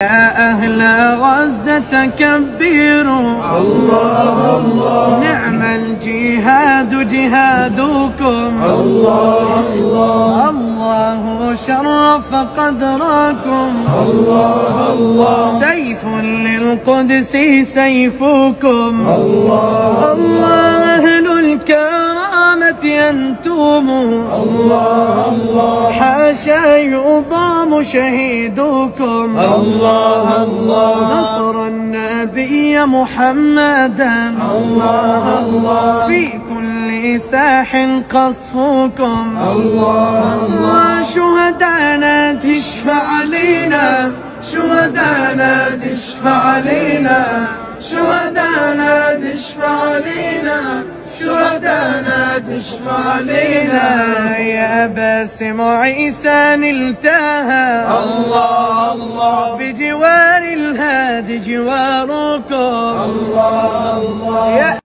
يا أهل غزة كبروا الله الله، نعم الجهاد جهادكم الله الله، الله شرف قدركم الله الله، سيف للقدس سيفكم الله الله، أهل الكرامة أنتم الله الله، حاشا يضام شهيدكم الله الله، نصر النبي محمدا الله الله، في كل ساح قصفكم الله الله، شهدانا تشفع علينا، شهدانا تشفع علينا، شهدانا تشفع علينا، شهدانا تشفع علينا، يا باسم عيسى نلتها الله الله، بجوار الهادي جواركم الله